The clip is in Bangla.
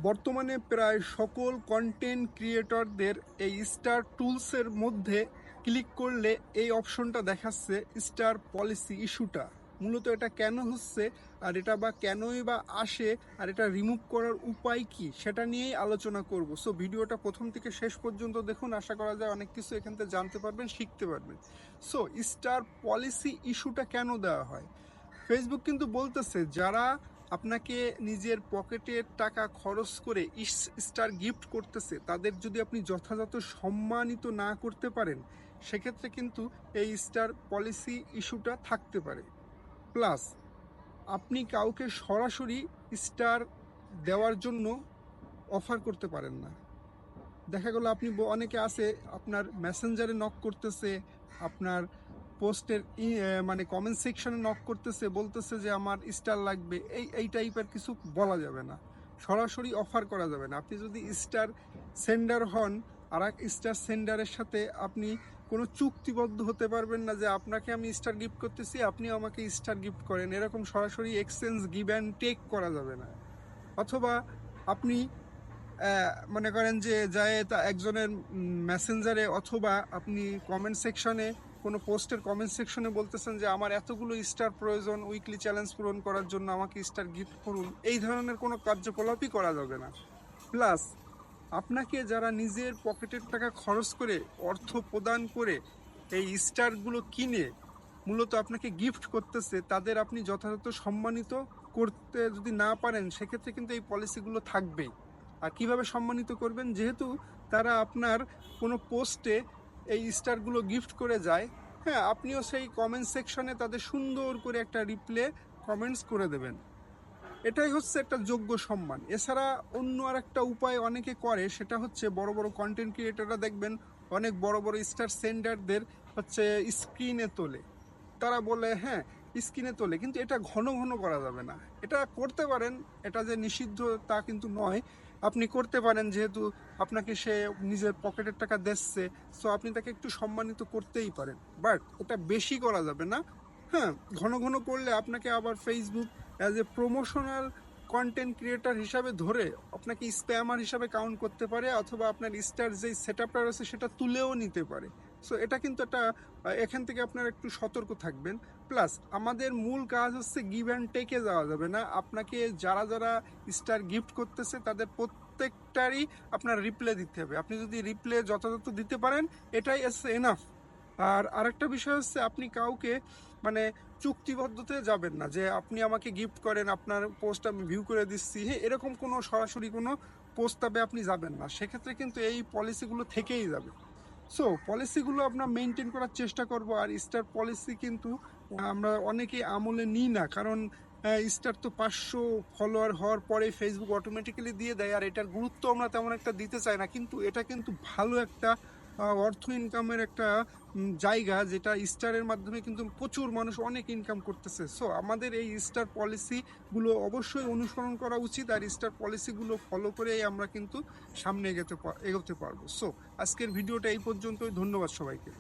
বর্তমানে প্রায় সকল কন্টেন্ট ক্রিয়েটরদের এই স্টার টুলসের মধ্যে ক্লিক করলে এই অপশনটা দেখাচ্ছে স্টার পলিসি ইস্যুটা। মূলত এটা কেন হচ্ছে, আর এটা বা কেনই বা আসে, আর এটা রিমুভ করার উপায় কি, সেটা নিয়েই আলোচনা করব। সো ভিডিওটা প্রথম থেকে শেষ পর্যন্ত দেখুন, আশা করা যায় অনেক কিছু এখান থেকে জানতে পারবেন, শিখতে পারবেন। সো স্টার পলিসি ইস্যুটা কেন দেওয়া হয়? ফেসবুক কিন্তু বলতেছে যারা আপনাকে নিজের পকেটের টাকা খরচ করে স্টার গিফট করতেছে, তাদের যদি আপনি যথাযথ সম্মানিত না করতে পারেন, সেক্ষেত্রে কিন্তু এই স্টার পলিসি ইস্যুটা থাকতে পারে। প্লাস আপনি কাউকে সরাসরি স্টার দেওয়ার জন্য অফার করতে পারেন না। দেখা গেল আপনি অনেকে আছে আপনার মেসেঞ্জারে নক করতেছে, আপনার পোস্টের মানে কমেন্ট সেকশনে নক করতেছে, বলতেছে যে আমার স্টার লাগবে, এই টাইপের কিছু বলা যাবে না, সরাসরি অফার করা যাবে না। আপনি যদি স্টার সেন্ডার হন, আর এক স্টার সেন্ডারের সাথে আপনি কোনো চুক্তিবদ্ধ হতে পারবেন না যে আপনাকে আমি স্টার গিফট করতেছি, আপনিও আমাকে স্টার গিফট করেন, এরকম সরাসরি এক্সচেঞ্জ গিভ অ্যান্ড টেক করা যাবে না। অথবা আপনি মনে করেন যে যায় তা একজনের মেসেঞ্জারে অথবা আপনি কমেন্ট সেকশনে, কোনো পোস্টের কমেন্ট সেকশনে বলতেছেন যে আমার এতগুলো স্টার প্রয়োজন উইকলি চ্যালেঞ্জ পূরণ করার জন্য, আমাকে স্টার গিফট করুন, এই ধরনের কোনো কার্যকলাপই করা যাবে না। প্লাস আপনাকে যারা নিজের পকেটের টাকা খরচ করে, অর্থ প্রদান করে এই স্টারগুলো কিনে মূলত আপনাকে গিফট করতেছে, তাদের আপনি যথাযথ সম্মানিত করতে যদি না পারেন, সেক্ষেত্রে কিন্তু এই পলিসিগুলো থাকবেই। আর কিভাবে সম্মানিত করবেন, যেহেতু তারা আপনার কোনো পোস্টে এই স্টারগুলো গিফট করে যায়, হ্যাঁ, আপনিও সেই কমেন্ট সেকশনে তাদের সুন্দর করে একটা রিপ্লে কমেন্টস করে দেবেন। এটাই হচ্ছে একটা যোগ্য সম্মান। এছাড়া অন্য আর একটা উপায় অনেকে করে, সেটা হচ্ছে বড় বড় কন্টেন্ট ক্রিয়েটররা দেখবেন অনেক বড় বড় স্টার সেন্ডারদের হচ্ছে স্ক্রিনে তোলে। তারা বলে হ্যাঁ স্ক্রিনে তোলে, কিন্তু এটা ঘন ঘন করা যাবে না। এটা করতে পারেন, এটা যে নিষিদ্ধ তা কিন্তু নয়, আপনি করতে পারেন, যেহেতু আপনাকে সে নিজের পকেটের টাকা দিচ্ছে, সো আপনি তাকে একটু সম্মানিত করতেই পারেন, বাট এটা বেশি করা যাবে না। হ্যাঁ, ঘন ঘন করলে আপনাকে আবার Facebook as a promotional content creator হিসাবে ধরে আপনাকে স্প্যামার হিসাবে কাউন্ট করতে পারে, অথবা আপনার স্টার যেই সেট আপটা রয়েছে সেটা তুলেও নিতে পারে। সো এটা কিন্তু একটা, এখান থেকে আপনারা একটু সতর্ক থাকবেন। প্লাস আমাদের মূল কাজ হচ্ছে গিভ অ্যান্ড টেকে যাওয়া যাবে না। আপনাকে যারা যারা স্টার গিফট করতেছে তাদের প্রত্যেকটারই আপনার রিপ্লে দিতে হবে। আপনি যদি রিপ্লে যথাযথ দিতে পারেন, এটাই এনাফ। আর আরেকটা বিষয় হচ্ছে, আপনি কাউকে মানে চুক্তিবদ্ধতে যাবেন না যে আপনি আমাকে গিফট করেন, আপনার পোস্ট আমি ভিউ করে দিচ্ছি, হ্যাঁ, এরকম কোনো সরাসরি কোনো প্রস্তাবে আপনি যাবেন না। সেক্ষেত্রে কিন্তু এই পলিসিগুলো থেকেই যাবে। সো পলিসিগুলো আমরা মেনটেন করার চেষ্টা করব। আর স্টার পলিসি কিন্তু আমরা অনেকেই আমলে নিই না, কারণ স্টার তো 500 ফলোয়ার হওয়ার পরে ফেসবুক অটোমেটিক্যালি দিয়ে দেয়, আর এটার গুরুত্ব আমরা তেমন একটা দিতে চাই না। কিন্তু এটা কিন্তু ভালো একটা অর্থ ইনকামের একটা জায়গা, যেটা স্টারের মাধ্যমে কিন্তু প্রচুর মানুষ অনেক ইনকাম করতেছে। সো আমাদের এই স্টার পলিসিগুলো অবশ্যই অনুসরণ করা উচিত, আর স্টার পলিসিগুলো ফলো করেই আমরা কিন্তু সামনে এগোতে পারবো। সো আজকের ভিডিওটা এই পর্যন্তই। ধন্যবাদ সবাইকে।